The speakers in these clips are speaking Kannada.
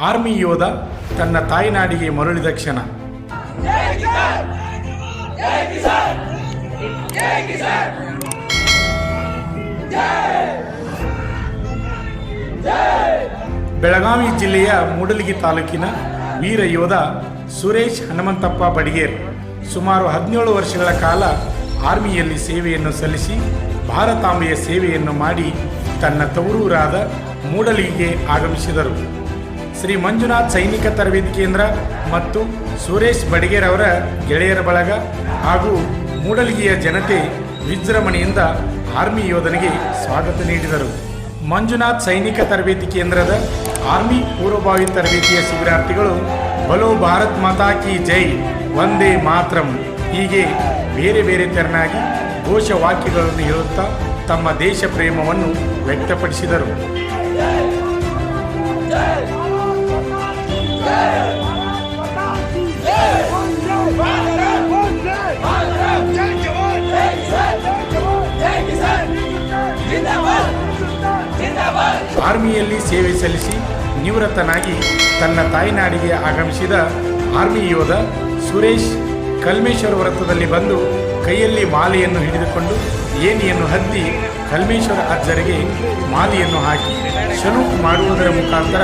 ಆರ್ಮಿ ಯೋಧ ತನ್ನ ತಾಯ್ನಾಡಿಗೆ ಮರಳಿದ ಕ್ಷಣ. ಬೆಳಗಾವಿ ಜಿಲ್ಲೆಯ ಮೂಡಲಗಿ ತಾಲೂಕಿನ ವೀರ ಯೋಧ ಸುರೇಶ್ ಹನುಮಂತಪ್ಪ ಬಡಿಗೇರ್ ಸುಮಾರು 17 ವರ್ಷಗಳ ಕಾಲ ಆರ್ಮಿಯಲ್ಲಿ ಸೇವೆಯನ್ನು ಸಲ್ಲಿಸಿ ಭಾರತಾಂಬೆಯ ಸೇವೆಯನ್ನು ಮಾಡಿ ತನ್ನ ತವರೂರಾದ ಮೂಡಲಗಿಗೆ ಆಗಮಿಸಿದರು. ಶ್ರೀ ಮಂಜುನಾಥ್ ಸೈನಿಕ ತರಬೇತಿ ಕೇಂದ್ರ ಮತ್ತು ಸುರೇಶ್ ಬಡಿಗೇರ್ ಅವರ ಗೆಳೆಯರ ಬಳಗ ಹಾಗೂ ಮೂಡಲಗಿಯ ಜನತೆ ವಿಜೃಂಭಣೆಯಿಂದ ಆರ್ಮಿ ಯೋಧನಿಗೆ ಸ್ವಾಗತ ನೀಡಿದರು. ಮಂಜುನಾಥ್ ಸೈನಿಕ ತರಬೇತಿ ಕೇಂದ್ರದ ಆರ್ಮಿ ಪೂರ್ವಭಾವಿ ತರಬೇತಿಯ ಶಿಬಿರಾರ್ಥಿಗಳು ಬಲೋ ಭಾರತ್ ಮಾತಾ ಕಿ ಜೈ, ವಂದೇ ಮಾತರಂ ಹೀಗೆ ಬೇರೆ ಬೇರೆ ತೆರನಾಗಿ ಘೋಷವಾಕ್ಯಗಳನ್ನು ಹೇಳುತ್ತಾ ತಮ್ಮ ದೇಶ ಪ್ರೇಮವನ್ನು ವ್ಯಕ್ತಪಡಿಸಿದರು. ಆರ್ಮಿಯಲ್ಲಿ ಸೇವೆ ಸಲ್ಲಿಸಿ ನಿವೃತ್ತನಾಗಿ ತನ್ನ ತಾಯ್ನಾಡಿಗೆ ಆಗಮಿಸಿದ ಆರ್ಮಿ ಯೋಧ ಸುರೇಶ್ ಕಲ್ಮೇಶ್ವರ ವೃತ್ತದಲ್ಲಿ ಬಂದು ಕೈಯಲ್ಲಿ ಮಾಲೆಯನ್ನು ಹಿಡಿದುಕೊಂಡು ಏಣಿಯನ್ನು ಹತ್ತಿ ಕಲ್ಮೇಶ್ವರ ಅಜ್ಜರಿಗೆ ಮಾಲೆಯನ್ನು ಹಾಕಿ ಶನೂಕ್ ಮಾಡುವುದರ ಮುಖಾಂತರ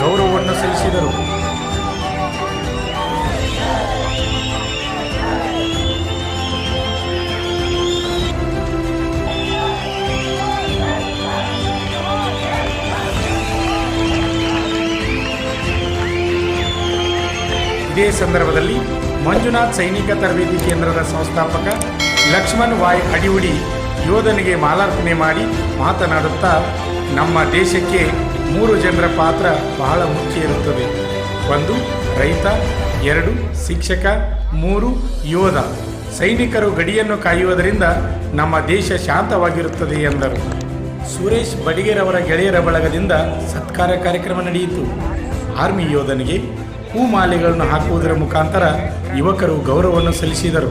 ಗೌರವವನ್ನು ಸಲ್ಲಿಸಿದರು. ಇದೇ ಸಂದರ್ಭದಲ್ಲಿ ಮಂಜುನಾಥ್ ಸೈನಿಕ ತರಬೇತಿ ಕೇಂದ್ರದ ಸಂಸ್ಥಾಪಕ ಲಕ್ಷ್ಮಣ್ ವಾಯ್ ಅಡಿವುಡಿ ಯೋಧನಿಗೆ ಮಾಲಾರ್ಪಣೆ ಮಾಡಿ ಮಾತನಾಡುತ್ತಾ, ನಮ್ಮ ದೇಶಕ್ಕೆ 3 ಜನರ ಪಾತ್ರ ಬಹಳ ಮುಖ್ಯ ಇರುತ್ತದೆ. 1 ರೈತ, 2 ಶಿಕ್ಷಕ, 3 ಯೋಧ. ಸೈನಿಕರು ಗಡಿಯನ್ನು ಕಾಯುವುದರಿಂದ ನಮ್ಮ ದೇಶ ಶಾಂತವಾಗಿರುತ್ತದೆ ಎಂದರು. ಸುರೇಶ್ ಬಡಿಗೇರ್ ಅವರ ಗೆಳೆಯರ ಬಳಗದಿಂದ ಸತ್ಕಾರ ಕಾರ್ಯಕ್ರಮ ನಡೆಯಿತು. ಆರ್ಮಿ ಯೋಧನಿಗೆ ಹೂಮಾಲೆಗಳನ್ನು ಹಾಕುವುದರ ಮುಖಾಂತರ ಯುವಕರು ಗೌರವವನ್ನು ಸಲ್ಲಿಸಿದರು.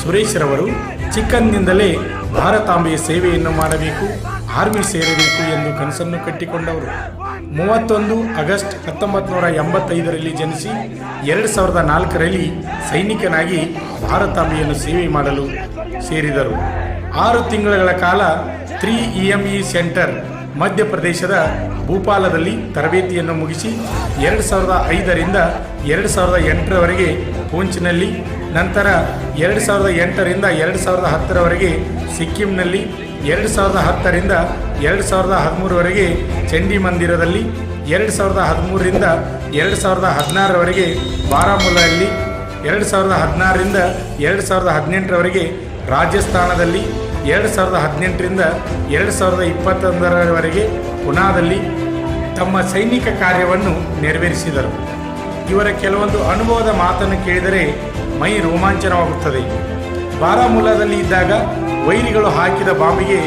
ಸುರೇಶ್ ರವರು ಚಿಕ್ಕಂದಿನಿಂದಲೇ ಭಾರತಾಂಬೆಯ ಸೇವೆಯನ್ನು ಮಾಡಬೇಕು, ಆರ್ಮಿ ಸೇರಬೇಕು ಎಂದು ಕನಸನ್ನು ಕಟ್ಟಿಕೊಂಡವರು. 31 ಆಗಸ್ಟ್ 1985ರಲ್ಲಿ ಜನಿಸಿ 2004ರಲ್ಲಿ ಸೈನಿಕನಾಗಿ ಭಾರತಾಂಬೆಯನ್ನು ಸೇವೆ ಮಾಡಲು ಸೇರಿದರು. 6 ತಿಂಗಳ ಕಾಲ 3EME ಸೆಂಟರ್ ಮಧ್ಯಪ್ರದೇಶದ ಭೂಪಾಲದಲ್ಲಿ ತರಬೇತಿಯನ್ನು ಮುಗಿಸಿ 2005ರಿಂದ 2008ರವರೆಗೆ ಪೂಂಚ್ನಲ್ಲಿ, ನಂತರ 2008ರಿಂದ 2010ರವರೆಗೆ ಸಿಕ್ಕಿಂನಲ್ಲಿ, 2010ರಿಂದ 2013ರವರೆಗೆ ಚಂಡಿ ಮಂದಿರದಲ್ಲಿ, 2013ರಿಂದ 2016ರವರೆಗೆ ಬಾರಾಮುಲ್ಲಾದಲ್ಲಿ, 2016ರಿಂದ 2018ರವರೆಗೆ ರಾಜಸ್ಥಾನದಲ್ಲಿ, 2018ರಿಂದ 2021ರವರೆಗೆ ಪುನಾದಲ್ಲಿ ತಮ್ಮ ಸೈನಿಕ ಕಾರ್ಯವನ್ನು ನೆರವೇರಿಸಿದರು. ಇವರ ಕೆಲವೊಂದು ಅನುಭವದ ಮಾತನ್ನು ಕೇಳಿದರೆ ಮೈ ರೋಮಾಂಚನವಾಗುತ್ತದೆ. ಬಾರಾಮುಲ್ಲಾದಲ್ಲಿ ಇದ್ದಾಗ ವೈರಿಗಳು ಹಾಕಿದ ಬಾಂಬಿಗೆ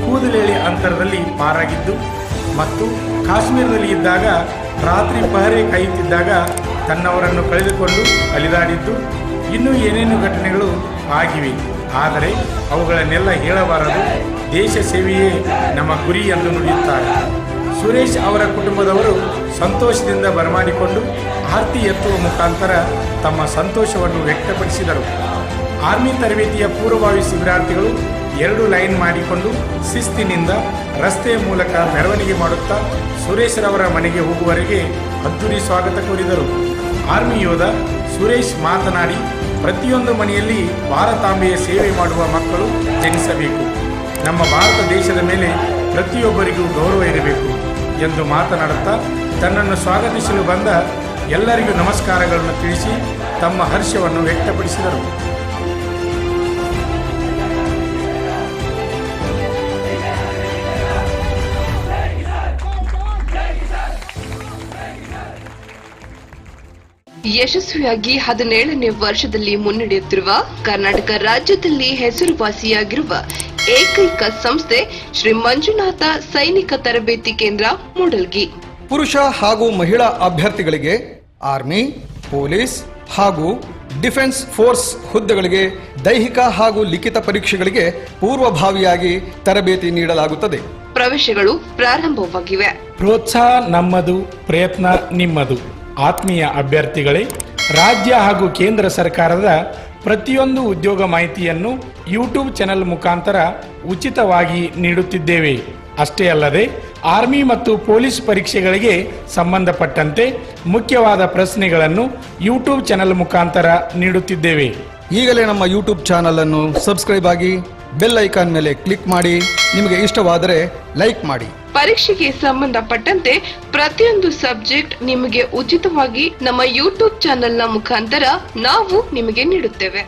ಕೂದಲೇಳಿ ಅಂತರದಲ್ಲಿ ಪಾರಾಗಿದ್ದು ಮತ್ತು ಕಾಶ್ಮೀರದಲ್ಲಿ ಇದ್ದಾಗ ರಾತ್ರಿ ಪಹರೆ ಕಾಯುತ್ತಿದ್ದಾಗ ತನ್ನವರನ್ನು ಕಳೆದುಕೊಂಡು ಅಲಿದಾಡಿದ್ದು, ಇನ್ನೂ ಏನೇನು ಘಟನೆಗಳು ಆಗಿವೆ. ಆದರೆ ಅವುಗಳನ್ನೆಲ್ಲ ಹೇಳಬಾರದು, ದೇಶ ಸೇವೆಯೇ ನಮ್ಮ ಗುರಿ ಎಂದು ನುಡಿಯುತ್ತಾರೆ. ಸುರೇಶ್ ಅವರ ಕುಟುಂಬದವರು ಸಂತೋಷದಿಂದ ಬರಮಾಡಿಕೊಂಡು ಆರತಿ ಎತ್ತುವ ಮುಖಾಂತರ ತಮ್ಮ ಸಂತೋಷವನ್ನು ವ್ಯಕ್ತಪಡಿಸಿದರು. ಆರ್ಮಿ ತರಬೇತಿಯ ಪೂರ್ವಭಾವಿ ಶಿಬಿರಾರ್ಥಿಗಳು 2 ಲೈನ್ ಮಾಡಿಕೊಂಡು ಶಿಸ್ತಿನಿಂದ ರಸ್ತೆಯ ಮೂಲಕ ಮೆರವಣಿಗೆ ಮಾಡುತ್ತಾ ಸುರೇಶ್ ರವರ ಮನೆಗೆ ಹೋಗುವವರೆಗೆ ಅದ್ದೂರಿ ಸ್ವಾಗತ ಕೋರಿದರು. ಆರ್ಮಿ ಯೋಧ ಸುರೇಶ್ ಮಾತನಾಡಿ, ಪ್ರತಿಯೊಂದು ಮನೆಯಲ್ಲಿ ಭಾರತಾಂಬೆಯ ಸೇವೆ ಮಾಡುವ ಮಕ್ಕಳು ಜನಿಸಬೇಕು. ನಮ್ಮ ಭಾರತ ದೇಶದ ಮೇಲೆ ಪ್ರತಿಯೊಬ್ಬರಿಗೂ ಗೌರವ ಇರಬೇಕು ಎಂದು ಮಾತನಾಡುತ್ತಾ ತನ್ನನ್ನು ಸ್ವಾಗತಿಸಲು ಬಂದ ಎಲ್ಲರಿಗೂ ನಮಸ್ಕಾರಗಳನ್ನು ತಿಳಿಸಿ ತಮ್ಮ ಹರ್ಷವನ್ನು ವ್ಯಕ್ತಪಡಿಸಿದರು. ಯಶಸ್ವಿಯಾಗಿ 17ನೇ ವರ್ಷದಲ್ಲಿ ಮುನ್ನಡೆಯುತ್ತಿರುವ ಕರ್ನಾಟಕ ರಾಜ್ಯದಲ್ಲಿ ಹೆಸರುವಾಸಿಯಾಗಿರುವ ಏಕೈಕ ಸಂಸ್ಥೆ ಶ್ರೀ ಮಂಜುನಾಥ ಸೈನಿಕ ತರಬೇತಿ ಕೇಂದ್ರ ಮೂಡಲಗಿ. ಪುರುಷ ಹಾಗೂ ಮಹಿಳಾ ಅಭ್ಯರ್ಥಿಗಳಿಗೆ ಆರ್ಮಿ, ಪೊಲೀಸ್ ಹಾಗೂ ಡಿಫೆನ್ಸ್ ಫೋರ್ಸ್ ಹುದ್ದೆಗಳಿಗೆ ದೈಹಿಕ ಹಾಗೂ ಲಿಖಿತ ಪರೀಕ್ಷೆಗಳಿಗೆ ಪೂರ್ವಭಾವಿಯಾಗಿ ತರಬೇತಿ ನೀಡಲಾಗುತ್ತದೆ. ಪ್ರವೇಶಗಳು ಪ್ರಾರಂಭವಾಗಿವೆ. ಪ್ರೋತ್ಸಾಹ ನಮ್ಮದು, ಪ್ರಯತ್ನ ನಿಮ್ಮದು. ಆತ್ಮೀಯ ಅಭ್ಯರ್ಥಿಗಳೇ, ರಾಜ್ಯ ಹಾಗೂ ಕೇಂದ್ರ ಸರ್ಕಾರದ ಪ್ರತಿಯೊಂದು ಉದ್ಯೋಗ ಮಾಹಿತಿಯನ್ನು ಯೂಟ್ಯೂಬ್ ಚಾನೆಲ್ ಮುಖಾಂತರ ಉಚಿತವಾಗಿ ನೀಡುತ್ತಿದ್ದೇವೆ. ಅಷ್ಟೇ ಅಲ್ಲದೆ ಆರ್ಮಿ ಮತ್ತು ಪೊಲೀಸ್ ಪರೀಕ್ಷೆಗಳಿಗೆ ಸಂಬಂಧಪಟ್ಟಂತೆ ಮುಖ್ಯವಾದ ಪ್ರಶ್ನೆಗಳನ್ನು ಯೂಟ್ಯೂಬ್ ಚಾನೆಲ್ ಮುಖಾಂತರ ನೀಡುತ್ತಿದ್ದೇವೆ. ಈಗಲೇ ನಮ್ಮ ಯೂಟ್ಯೂಬ್ ಚಾನಲ್ ಅನ್ನು ಸಬ್ಸ್ಕ್ರೈಬ್ ಆಗಿ ಬೆಲ್ ಐಕಾನ್ ಮೇಲೆ ಕ್ಲಿಕ್ ಮಾಡಿ. ನಿಮಗೆ ಇಷ್ಟವಾದರೆ ಲೈಕ್ ಮಾಡಿ. ಪರೀಕ್ಷೆಗೆ ಸಂಬಂಧಪಟ್ಟಂತೆ ಪ್ರತಿಯೊಂದು ಸಬ್ಜೆಕ್ಟ್ ನಿಮಗೆ ಉಚಿತವಾಗಿ ನಮ್ಮ ಯೂಟ್ಯೂಬ್ ಚಾನೆಲ್ನ ಮುಖಾಂತರ ನಾವು ನಿಮಗೆ ನೀಡುತ್ತೇವೆ.